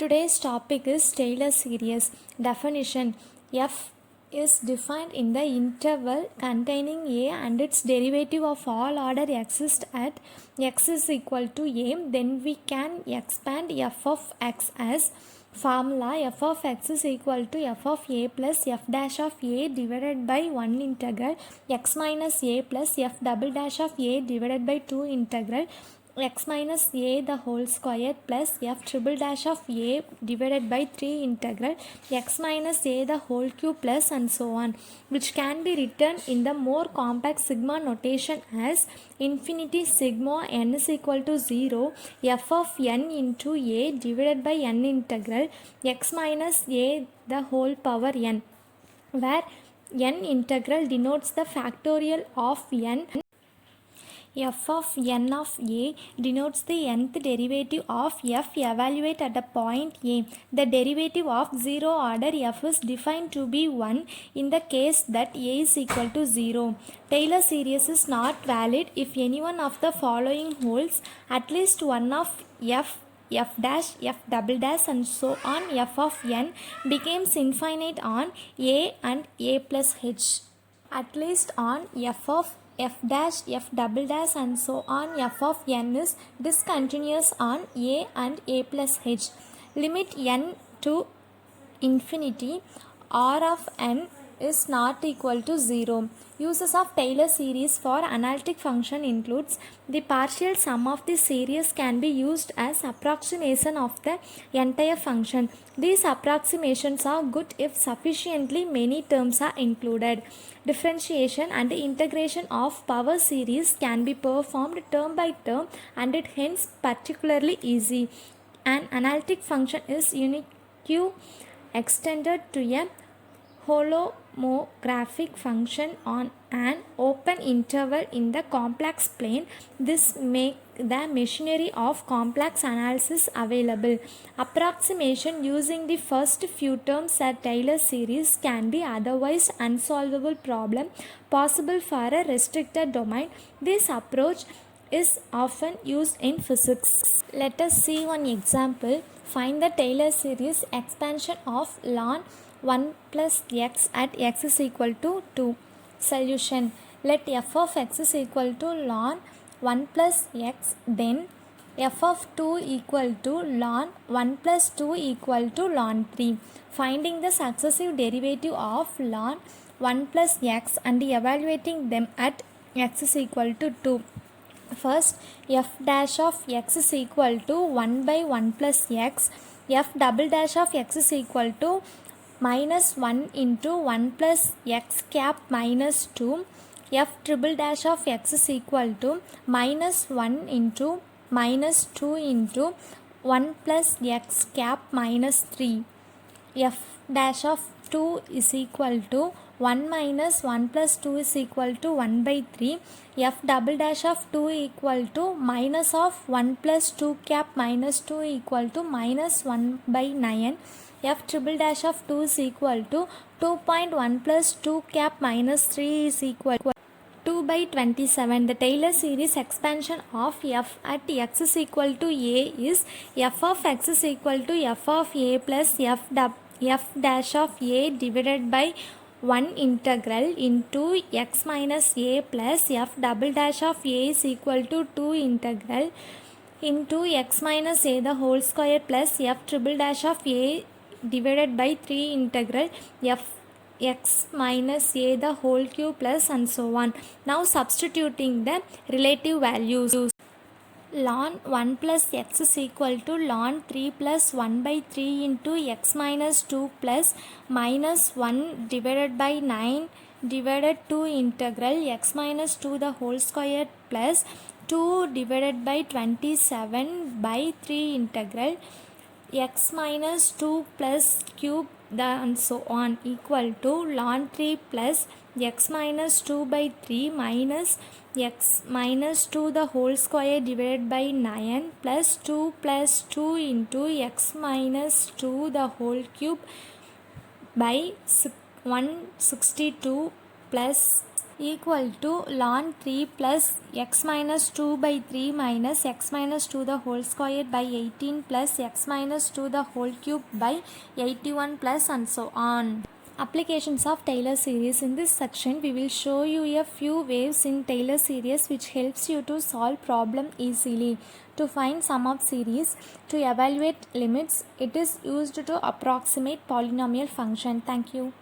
Today's topic is Taylor series. Definition: f is defined in the interval containing a and its derivative of all order exists at x is equal to a. Then we can expand f of x as formula f of x is equal to f of a plus f dash of a divided by 1 integral x minus a plus f double dash of a divided by 2 integral x minus a the whole square plus f triple dash of a divided by 3 integral x minus a the whole cube plus and so on, which can be written in the more compact sigma notation as infinity sigma n is equal to 0 f of n into a divided by n integral x minus a the whole power n, where n integral denotes the factorial of n. F of n of a denotes the nth derivative of f evaluate at a point a. The derivative of 0 order f is defined to be 1 in the case that a is equal to 0. Taylor series is not valid if any one of the following holds: at least one of f dash, f double dash and so on f of n becomes infinite on a and a plus h. At least on f of f dash, f double dash and so on f of n is discontinuous on a and a plus h. Limit n to infinity r of n is not equal to 0. Uses of Taylor series for analytic function includes: the partial sum of the series can be used as approximation of the entire function. These approximations are good if sufficiently many terms are included. Differentiation and integration of power series can be performed term by term and it hence particularly easy. An analytic function is unique extended to a holomorphic function on an open interval in the complex plane. This makes the machinery of complex analysis available. Approximation using the first few terms at Taylor series can be otherwise unsolvable problem possible for a restricted domain. This approach is often used in physics. Let us see one example. Find the Taylor series expansion of ln 1 plus x at x is equal to 2. Solution: let f of x is equal to ln 1 plus x, then f of 2 equal to ln 1 plus 2 equal to ln 3. Finding the successive derivative of ln 1 plus x and evaluating them at x is equal to 2. First, f dash of x is equal to 1 by 1 plus x, f double dash of x is equal to minus 1 into 1 plus x cap minus 2, f triple dash of x is equal to minus 1 into minus 2 into 1 plus x cap minus 3, f dash of 2 is equal to 1 minus 1 plus 2 is equal to 1 by 3, f double dash of 2 equal to minus of 1 plus 2 cap minus 2 equal to minus 1 by 9, f triple dash of 2 is equal to 2.1 plus 2 cap minus 3 is equal to 2 by 27. The Taylor series expansion of f at x is equal to a is f of x is equal to f of a plus f dash of a divided by 1 integral into x minus a plus f double dash of a is equal to 2 integral into x minus a the whole square plus f triple dash of a divided by 3 integral f x minus a the whole cube plus and so on. Now substituting the relative values. Ln 1 plus x is equal to ln 3 plus 1 by 3 into x minus 2 plus minus 1 divided by 9 divided 2 integral x minus 2 the whole square plus 2 divided by 27 by 3 integral x minus 2 plus cube and so on equal to ln 3 plus x minus 2 by 3 minus x minus 2 the whole square divided by 9 plus 2 plus 2 into x minus 2 the whole cube by 162 plus equal to ln 3 plus x minus 2 by 3 minus x minus 2 the whole square by 18 plus x minus 2 the whole cube by 81 plus and so on. Applications of Taylor series. In this section we will show you a few ways in Taylor series which helps you to solve problem easily. To find sum of series, to evaluate limits, it is used to approximate polynomial function. Thank you.